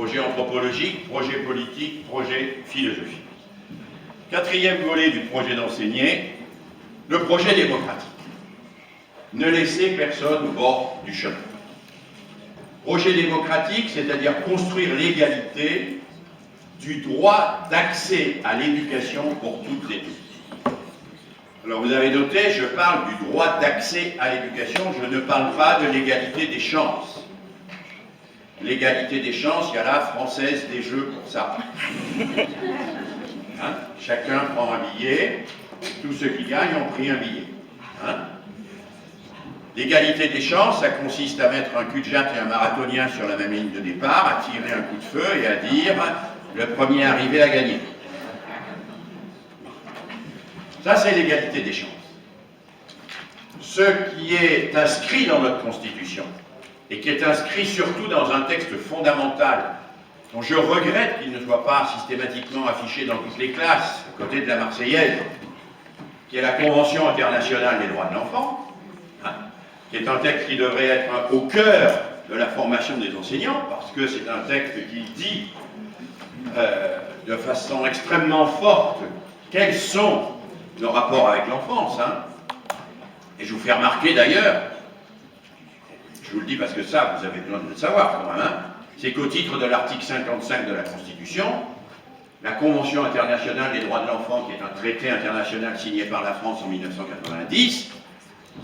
projet anthropologique, projet politique, projet philosophique. Quatrième volet du projet d'enseigner, le projet démocratique. Ne laisser personne au bord du chemin. Projet démocratique, c'est-à-dire construire l'égalité du droit d'accès à l'éducation pour toutes et tous. Alors vous avez noté, je parle du droit d'accès à l'éducation, je ne parle pas de l'égalité des chances. L'égalité des chances, il y a la Française des Jeux pour ça. Hein? Chacun prend un billet, tous ceux qui gagnent ont pris un billet. Hein? L'égalité des chances, ça consiste à mettre un cul-de-jatte et un marathonien sur la même ligne de départ, à tirer un coup de feu et à dire « le premier arrivé a gagné ». Ça, c'est l'égalité des chances. Ce qui est inscrit dans notre Constitution, et qui est inscrit surtout dans un texte fondamental, dont je regrette qu'il ne soit pas systématiquement affiché dans toutes les classes, à côté de la Marseillaise, qui est la Convention internationale des droits de l'enfant, qui est un texte qui devrait être au cœur de la formation des enseignants, parce que c'est un texte qui dit de façon extrêmement forte quels sont nos rapports avec l'enfance. Et je vous fais remarquer d'ailleurs, je vous le dis parce que ça, vous avez besoin de le savoir quand même, c'est qu'au titre de l'article 55 de la Constitution, la Convention internationale des droits de l'enfant, qui est un traité international signé par la France en 1990,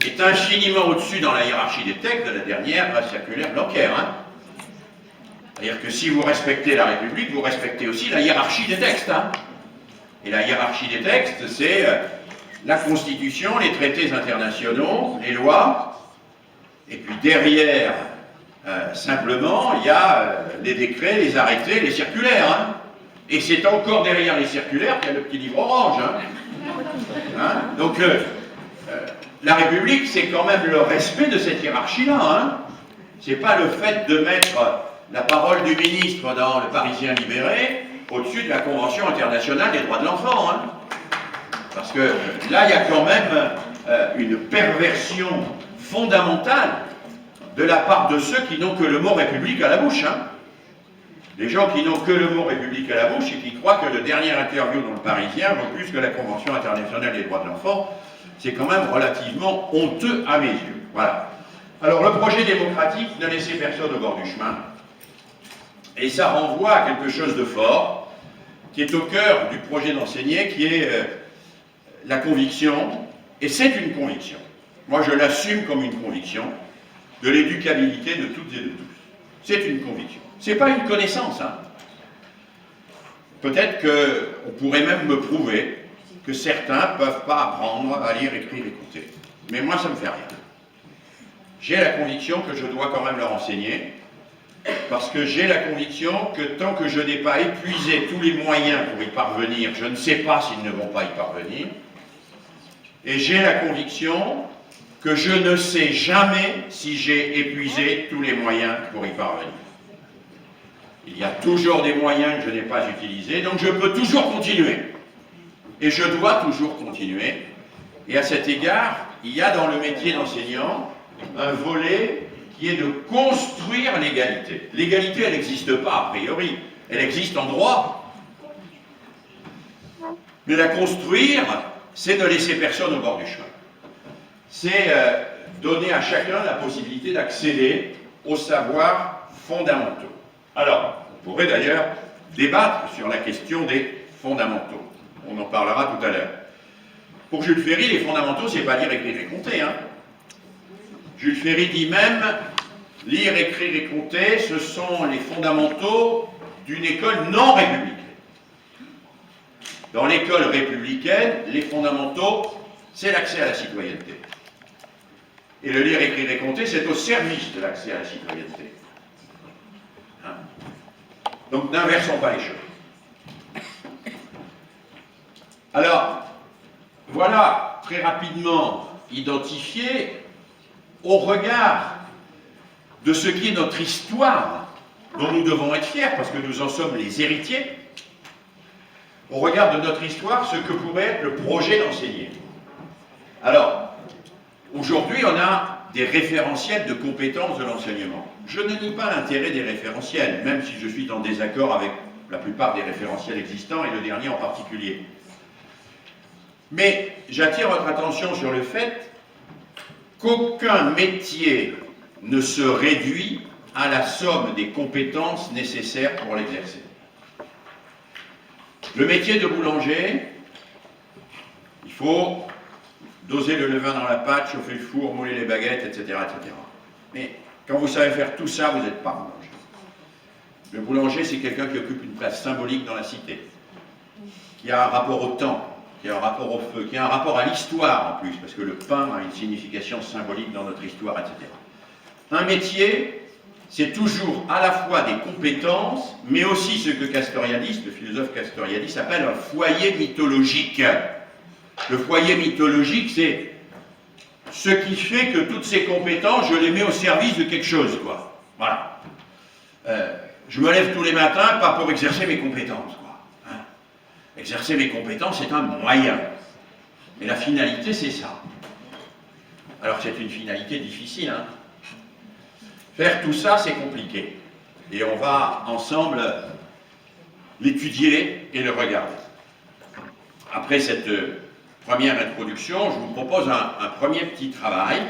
est infiniment au-dessus dans la hiérarchie des textes de la dernière circulaire Blanquer. C'est-à-dire que si vous respectez la République, vous respectez aussi la hiérarchie des textes. Et la hiérarchie des textes, c'est la Constitution, les traités internationaux, les lois, et puis derrière, simplement, il y a les décrets, les arrêtés, les circulaires. Et c'est encore derrière les circulaires qu'il y a le petit livre orange. Donc, la République, c'est quand même le respect de cette hiérarchie-là. C'est pas le fait de mettre la parole du ministre dans le Parisien libéré au-dessus de la Convention internationale des droits de l'enfant. Parce que là, il y a quand même une perversion fondamentale de la part de ceux qui n'ont que le mot République à la bouche. Les gens qui n'ont que le mot République à la bouche et qui croient que le dernier interview dans le Parisien vaut plus que la Convention internationale des droits de l'enfant, c'est quand même relativement honteux à mes yeux. Voilà. Alors le projet démocratique, ne laisser personne au bord du chemin, et ça renvoie à quelque chose de fort, qui est au cœur du projet d'enseigner, qui est la conviction, et c'est une conviction, moi je l'assume comme une conviction, de l'éducabilité de toutes et de tous. C'est une conviction. C'est pas une connaissance. Peut-être qu'on pourrait même me prouver que certains ne peuvent pas apprendre à lire, écrire et compter. Mais moi, ça ne me fait rien. J'ai la conviction que je dois quand même leur enseigner, parce que j'ai la conviction que tant que je n'ai pas épuisé tous les moyens pour y parvenir, je ne sais pas s'ils ne vont pas y parvenir. Et j'ai la conviction que je ne sais jamais si j'ai épuisé tous les moyens pour y parvenir. Il y a toujours des moyens que je n'ai pas utilisés, donc je peux toujours continuer. Et je dois toujours continuer. Et à cet égard, il y a dans le métier d'enseignant un volet qui est de construire l'égalité. L'égalité, elle n'existe pas a priori, elle existe en droit. Mais la construire, c'est ne laisser personne au bord du chemin. C'est donner à chacun la possibilité d'accéder aux savoirs fondamentaux. Alors, on pourrait d'ailleurs débattre sur la question des fondamentaux. On en parlera tout à l'heure. Pour Jules Ferry, les fondamentaux, c'est pas lire, écrire et compter. Jules Ferry dit même, lire, écrire et compter, ce sont les fondamentaux d'une école non républicaine. Dans l'école républicaine, les fondamentaux, c'est l'accès à la citoyenneté. Et le lire, écrire et compter, c'est au service de l'accès à la citoyenneté. Donc n'inversons pas les choses. Alors, voilà très rapidement identifié au regard de ce qui est notre histoire, dont nous devons être fiers, parce que nous en sommes les héritiers, au regard de notre histoire, ce que pourrait être le projet d'enseigner. Alors, aujourd'hui, on a des référentiels de compétences de l'enseignement. Je ne nie pas l'intérêt des référentiels, même si je suis en désaccord avec la plupart des référentiels existants, et le dernier en particulier. Mais j'attire votre attention sur le fait qu'aucun métier ne se réduit à la somme des compétences nécessaires pour l'exercer. Le métier de boulanger, il faut doser le levain dans la pâte, chauffer le four, mouler les baguettes, etc., etc. Mais quand vous savez faire tout ça, vous n'êtes pas boulanger. Le boulanger, c'est quelqu'un qui occupe une place symbolique dans la cité, qui a un rapport au temps, qui a un rapport au feu, qui a un rapport à l'histoire en plus, parce que le pain a une signification symbolique dans notre histoire, etc. Un métier, c'est toujours à la fois des compétences, mais aussi ce que Castoriadis, le philosophe Castoriadis, appelle un foyer mythologique. Le foyer mythologique, c'est ce qui fait que toutes ces compétences, je les mets au service de quelque chose, quoi. Voilà. Je me lève tous les matins, pas pour exercer mes compétences, quoi. Hein. Exercer mes compétences, c'est un moyen. Mais la finalité, c'est ça. Alors, c'est une finalité difficile, hein. Faire tout ça, c'est compliqué. Et on va ensemble l'étudier et le regarder. Après cette première introduction, je vous propose un premier petit travail